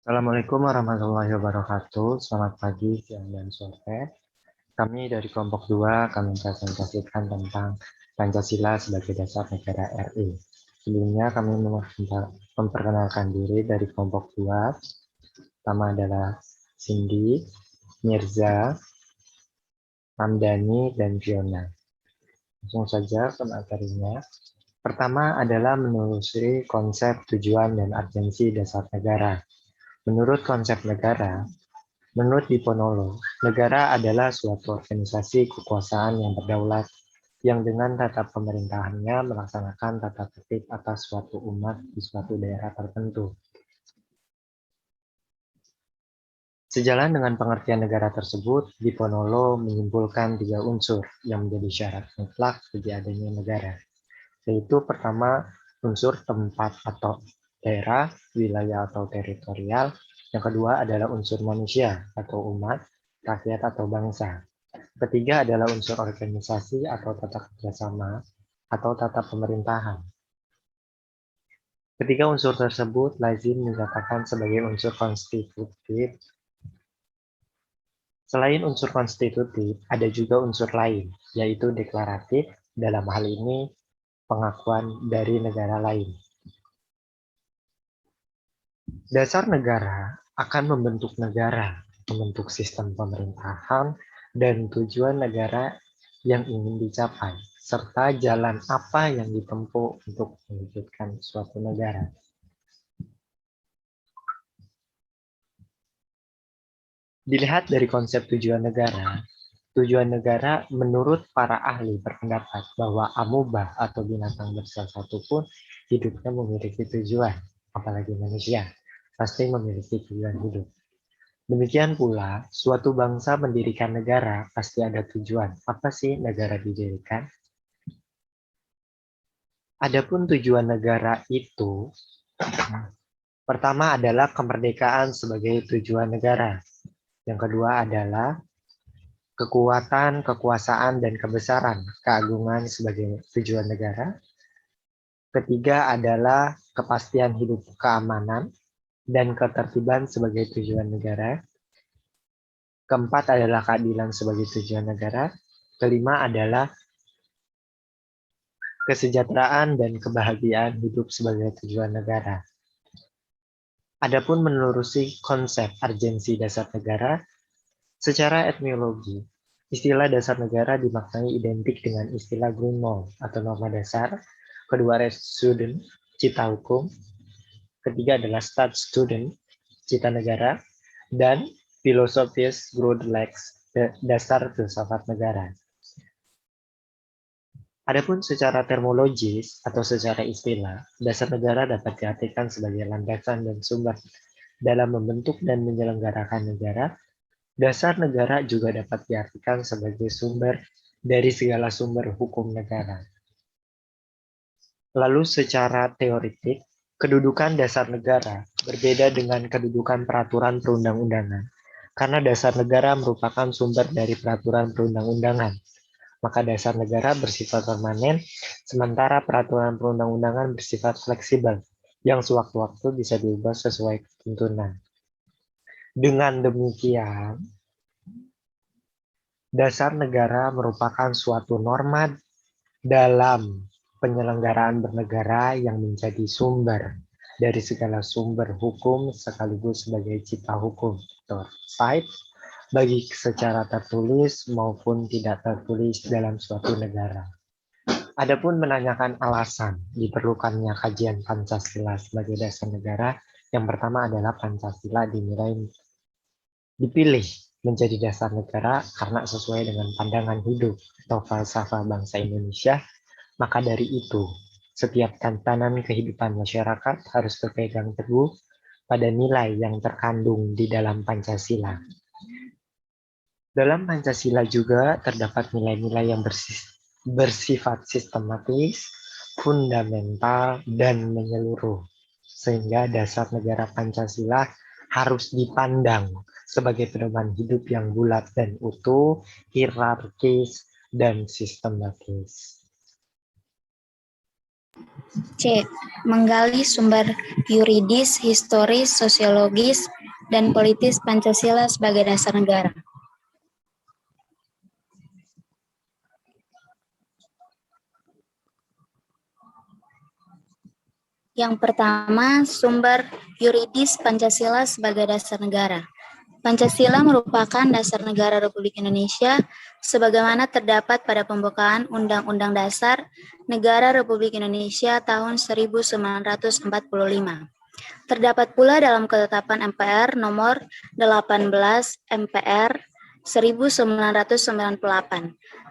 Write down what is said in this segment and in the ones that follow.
Assalamualaikum warahmatullahi wabarakatuh. Selamat pagi, siang, dan sore. Kami dari kelompok 2 akan mempresentasikan tentang Pancasila sebagai dasar negara RI. Sebelumnya kami memperkenalkan diri dari kelompok 2. Pertama adalah Cindy, Mirza, Ramdhani, dan Fiona. Langsung saja ke materinya. Pertama adalah menelusuri konsep tujuan dan urgensi dasar negara. Menurut konsep negara, menurut Diponolo, negara adalah suatu organisasi kekuasaan yang berdaulat yang dengan tata pemerintahannya melaksanakan tata tertib atas suatu umat di suatu daerah tertentu. Sejalan dengan pengertian negara tersebut, Diponolo menyimpulkan 3 unsur yang menjadi syarat mutlak bagi adanya negara, yaitu pertama, unsur tempat atau daerah, wilayah atau teritorial. Yang kedua adalah unsur manusia atau umat, rakyat atau bangsa. Ketiga adalah unsur organisasi atau tata kerjasama atau tata pemerintahan. Ketiga unsur tersebut lazim dinyatakan sebagai unsur konstitutif. Selain unsur konstitutif, ada juga unsur lain, yaitu deklaratif, dalam hal ini pengakuan dari negara lain. Dasar negara akan membentuk negara, membentuk sistem pemerintahan, dan tujuan negara yang ingin dicapai, serta jalan apa yang ditempuh untuk mewujudkan suatu negara. Dilihat dari konsep tujuan negara menurut para ahli berpendapat bahwa amuba atau binatang besar satupun hidupnya memiliki tujuan, apalagi manusia, pasti memiliki tujuan hidup. Demikian pula, suatu bangsa mendirikan negara pasti ada tujuan. Apa sih negara didirikan? Adapun tujuan negara itu, pertama adalah kemerdekaan sebagai tujuan negara. Yang kedua adalah kekuatan, kekuasaan, dan kebesaran, keagungan sebagai tujuan negara. Ketiga adalah kepastian hidup, keamanan, dan ketertiban sebagai tujuan negara. Keempat adalah keadilan sebagai tujuan negara. Kelima adalah kesejahteraan dan kebahagiaan hidup sebagai tujuan negara. Adapun menelusuri konsep urgensi dasar negara, secara etnologi, istilah dasar negara dimaknai identik dengan istilah Grundnorm atau norma dasar, kedua Rechtsstaat, cita hukum, ketiga adalah Staatsstaat, cita negara, dan filosofis Grundlex, dasar filsafat negara. Adapun secara termologis atau secara istilah, dasar negara dapat diartikan sebagai landasan dan sumber dalam membentuk dan menyelenggarakan negara. Dasar negara juga dapat diartikan sebagai sumber dari segala sumber hukum negara. Lalu secara teoritik, kedudukan dasar negara berbeda dengan kedudukan peraturan perundang-undangan, karena dasar negara merupakan sumber dari peraturan perundang-undangan. Maka dasar negara bersifat permanen, sementara peraturan perundang-undangan bersifat fleksibel, yang sewaktu-waktu bisa diubah sesuai ketentuan. Dengan demikian, dasar negara merupakan suatu norma dalam penyelenggaraan bernegara yang menjadi sumber dari segala sumber hukum sekaligus sebagai cipta hukum atau site bagi secara tertulis maupun tidak tertulis dalam suatu negara. Adapun menanyakan alasan diperlukannya kajian Pancasila sebagai dasar negara, yang pertama adalah Pancasila dipilih menjadi dasar negara karena sesuai dengan pandangan hidup atau falsafah bangsa Indonesia. Maka dari itu, setiap tatanan kehidupan masyarakat harus berpegang teguh pada nilai yang terkandung di dalam Pancasila. Dalam Pancasila juga terdapat nilai-nilai yang bersifat sistematis, fundamental, dan menyeluruh. Sehingga dasar negara Pancasila harus dipandang sebagai pedoman hidup yang bulat dan utuh, hierarkis, dan sistematis. C. Menggali sumber yuridis, historis, sosiologis, dan politis Pancasila sebagai dasar negara. Yang pertama, sumber yuridis Pancasila sebagai dasar negara. Pancasila merupakan dasar negara Republik Indonesia sebagaimana terdapat pada pembukaan Undang-Undang Dasar Negara Republik Indonesia tahun 1945. Terdapat pula dalam ketetapan MPR nomor 18 MPR 1998.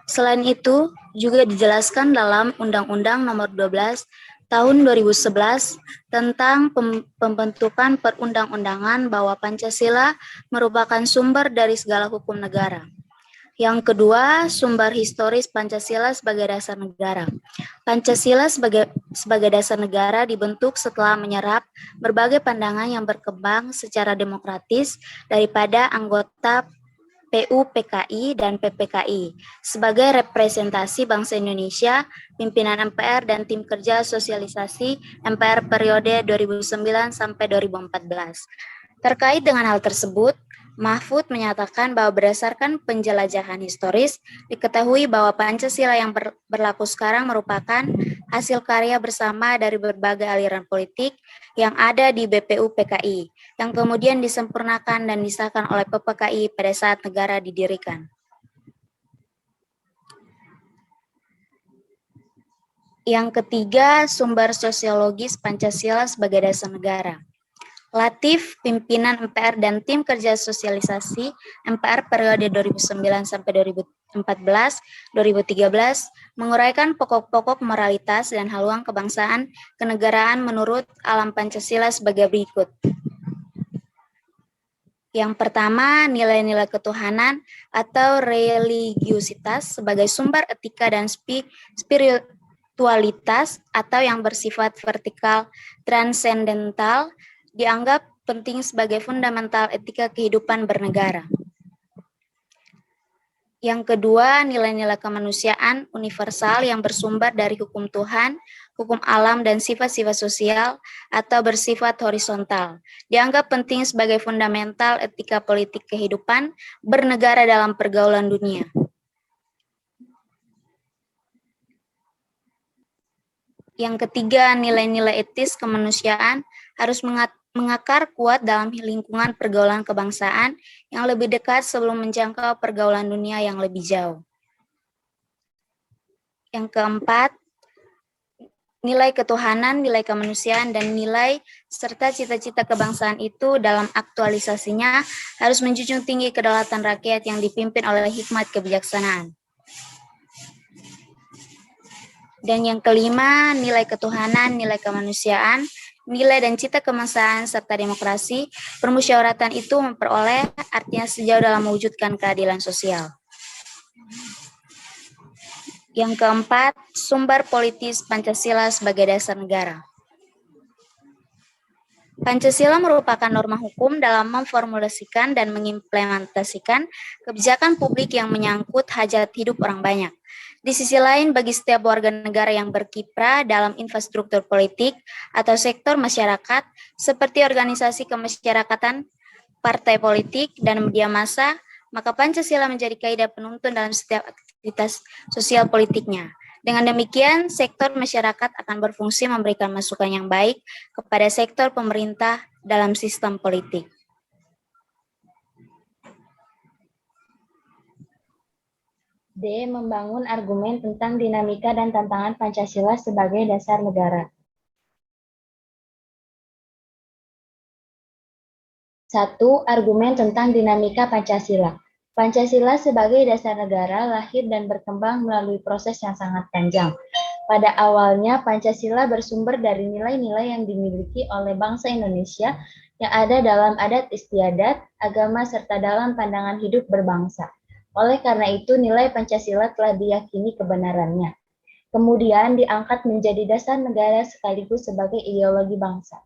Selain itu, juga dijelaskan dalam Undang-Undang nomor 12 tahun 2011 tentang pembentukan perundang-undangan bahwa Pancasila merupakan sumber dari segala hukum negara. Yang kedua, sumber historis Pancasila sebagai dasar negara. Pancasila sebagai dasar negara dibentuk setelah menyerap berbagai pandangan yang berkembang secara demokratis daripada anggota PUPKI dan PPKI sebagai representasi bangsa Indonesia, pimpinan MPR dan tim kerja sosialisasi MPR periode 2009 sampai 2014. Terkait dengan hal tersebut, Mahfud menyatakan bahwa berdasarkan penjelajahan historis, diketahui bahwa Pancasila yang berlaku sekarang merupakan hasil karya bersama dari berbagai aliran politik yang ada di BPUPKI, yang kemudian disempurnakan dan disahkan oleh PPKI pada saat negara didirikan. Yang ketiga, sumber sosiologis Pancasila sebagai dasar negara. Latif, pimpinan MPR dan tim kerja sosialisasi MPR periode 2009 sampai 2014, 2013 menguraikan pokok-pokok moralitas dan haluan kebangsaan kenegaraan menurut alam Pancasila sebagai berikut. Yang pertama, nilai-nilai ketuhanan atau religiusitas sebagai sumber etika dan spiritualitas atau yang bersifat vertikal transendental dianggap penting sebagai fundamental etika kehidupan bernegara. Yang kedua, nilai-nilai kemanusiaan universal yang bersumber dari hukum Tuhan, hukum alam, dan sifat-sifat sosial atau bersifat horizontal. Dianggap penting sebagai fundamental etika politik kehidupan bernegara dalam pergaulan dunia. Yang ketiga, nilai-nilai etis kemanusiaan harus mengakar kuat dalam lingkungan pergaulan kebangsaan yang lebih dekat sebelum menjangkau pergaulan dunia yang lebih jauh. Yang keempat, nilai ketuhanan, nilai kemanusiaan, dan nilai serta cita-cita kebangsaan itu dalam aktualisasinya harus menjunjung tinggi kedaulatan rakyat yang dipimpin oleh hikmat kebijaksanaan. Dan yang kelima, nilai ketuhanan, nilai kemanusiaan, nilai dan cita kebangsaan, serta demokrasi, permusyawaratan itu memperoleh artinya sejauh dalam mewujudkan keadilan sosial. Yang keempat, sumber politis Pancasila sebagai dasar negara. Pancasila merupakan norma hukum dalam memformulasikan dan mengimplementasikan kebijakan publik yang menyangkut hajat hidup orang banyak. Di sisi lain, bagi setiap warga negara yang berkiprah dalam infrastruktur politik atau sektor masyarakat, seperti organisasi kemasyarakatan, partai politik, dan media massa, maka Pancasila menjadi kaidah penuntun dalam setiap aktivitas sosial politiknya. Dengan demikian, sektor masyarakat akan berfungsi memberikan masukan yang baik kepada sektor pemerintah dalam sistem politik. D. Membangun argumen tentang dinamika dan tantangan Pancasila sebagai dasar negara. 1. Argumen tentang dinamika Pancasila. Pancasila sebagai dasar negara lahir dan berkembang melalui proses yang sangat panjang. Pada awalnya, Pancasila bersumber dari nilai-nilai yang dimiliki oleh bangsa Indonesia yang ada dalam adat istiadat, agama, serta dalam pandangan hidup berbangsa. Oleh karena itu, nilai Pancasila telah diyakini kebenarannya. Kemudian diangkat menjadi dasar negara sekaligus sebagai ideologi bangsa.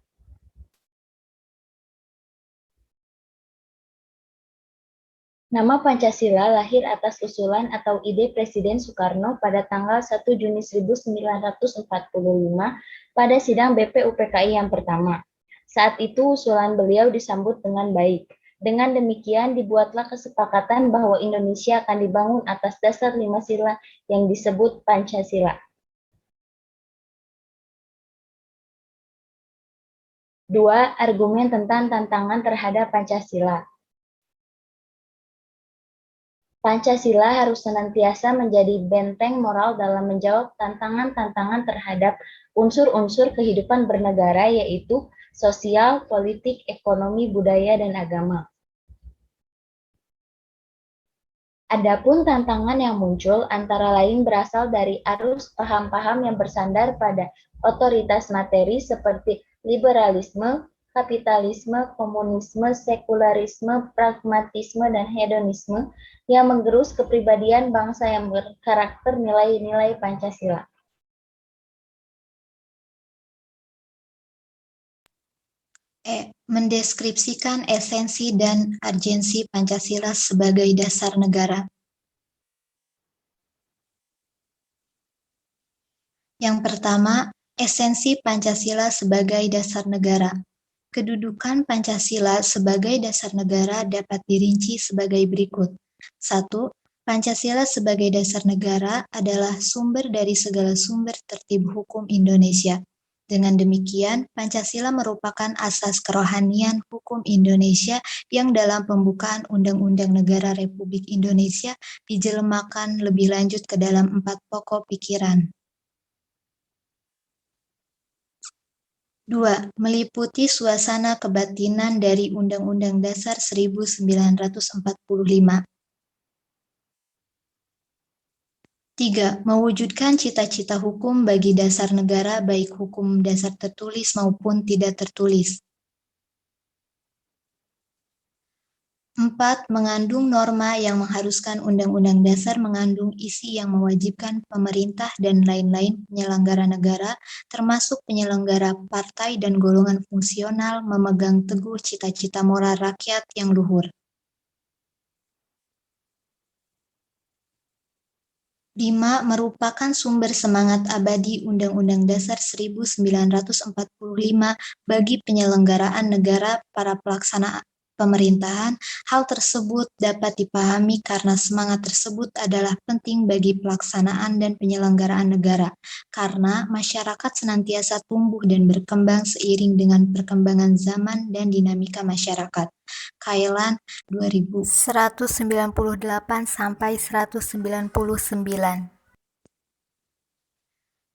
Nama Pancasila lahir atas usulan atau ide Presiden Soekarno pada tanggal 1 Juni 1945 pada sidang BPUPKI yang pertama. Saat itu usulan beliau disambut dengan baik. Dengan demikian dibuatlah kesepakatan bahwa Indonesia akan dibangun atas dasar 5 sila yang disebut Pancasila. 2. Argumen tentang tantangan terhadap Pancasila. Pancasila harus senantiasa menjadi benteng moral dalam menjawab tantangan-tantangan terhadap unsur-unsur kehidupan bernegara, yaitu sosial, politik, ekonomi, budaya, dan agama. Adapun tantangan yang muncul antara lain berasal dari arus paham-paham yang bersandar pada otoritas materi seperti liberalisme, kapitalisme, komunisme, sekularisme, pragmatisme, dan hedonisme yang menggerus kepribadian bangsa yang berkarakter nilai-nilai Pancasila. Mendeskripsikan esensi dan urgensi Pancasila sebagai dasar negara. Yang pertama, esensi Pancasila sebagai dasar negara. Kedudukan Pancasila sebagai dasar negara dapat dirinci sebagai berikut. 1. Pancasila sebagai dasar negara adalah sumber dari segala sumber tertib hukum Indonesia. Dengan demikian, Pancasila merupakan asas kerohanian hukum Indonesia yang dalam pembukaan Undang-Undang Negara Republik Indonesia dijelmakan lebih lanjut ke dalam 4 pokok pikiran. 2. Meliputi suasana kebatinan dari Undang-Undang Dasar 1945. 3. Mewujudkan cita-cita hukum bagi dasar negara baik hukum dasar tertulis maupun tidak tertulis. 4. Mengandung norma yang mengharuskan Undang-Undang Dasar mengandung isi yang mewajibkan pemerintah dan lain-lain penyelenggara negara, termasuk penyelenggara partai dan golongan fungsional memegang teguh cita-cita moral rakyat yang luhur. 5. Merupakan sumber semangat abadi Undang-Undang Dasar 1945 bagi penyelenggaraan negara para pelaksana pemerintahan. Hal tersebut dapat dipahami karena semangat tersebut adalah penting bagi pelaksanaan dan penyelenggaraan negara, karena masyarakat senantiasa tumbuh dan berkembang seiring dengan perkembangan zaman dan dinamika masyarakat. Kailan 198-199.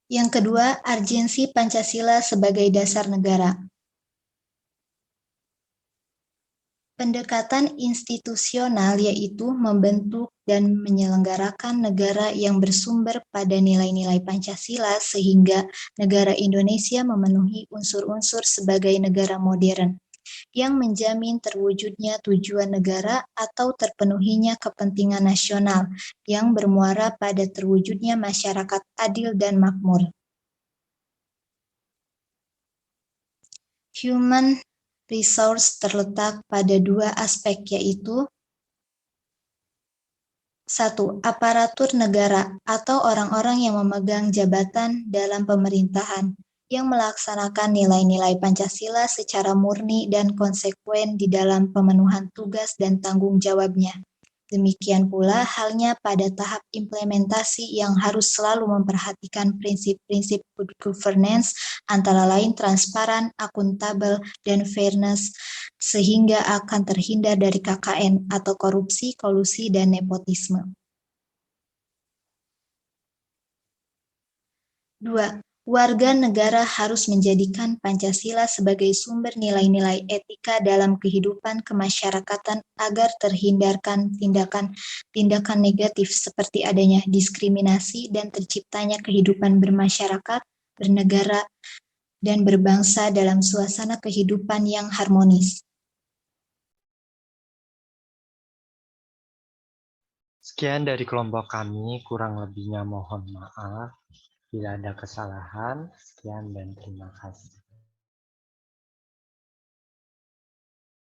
Yang kedua, urgensi Pancasila sebagai dasar negara. Pendekatan institusional yaitu membentuk dan menyelenggarakan negara yang bersumber pada nilai-nilai Pancasila sehingga negara Indonesia memenuhi unsur-unsur sebagai negara modern yang menjamin terwujudnya tujuan negara atau terpenuhinya kepentingan nasional yang bermuara pada terwujudnya masyarakat adil dan makmur. Human resource terletak pada 2 aspek, yaitu 1. Aparatur negara atau orang-orang yang memegang jabatan dalam pemerintahan yang melaksanakan nilai-nilai Pancasila secara murni dan konsekuen di dalam pemenuhan tugas dan tanggung jawabnya. Demikian pula halnya pada tahap implementasi yang harus selalu memperhatikan prinsip-prinsip good governance antara lain transparan, akuntabel, dan fairness sehingga akan terhindar dari KKN atau korupsi, kolusi, dan nepotisme. 2. Warga negara harus menjadikan Pancasila sebagai sumber nilai-nilai etika dalam kehidupan kemasyarakatan agar terhindarkan tindakan negatif seperti adanya diskriminasi dan terciptanya kehidupan bermasyarakat, bernegara, dan berbangsa dalam suasana kehidupan yang harmonis. Sekian dari kelompok kami, kurang lebihnya mohon maaf. Bila ada kesalahan, sekian dan terima kasih.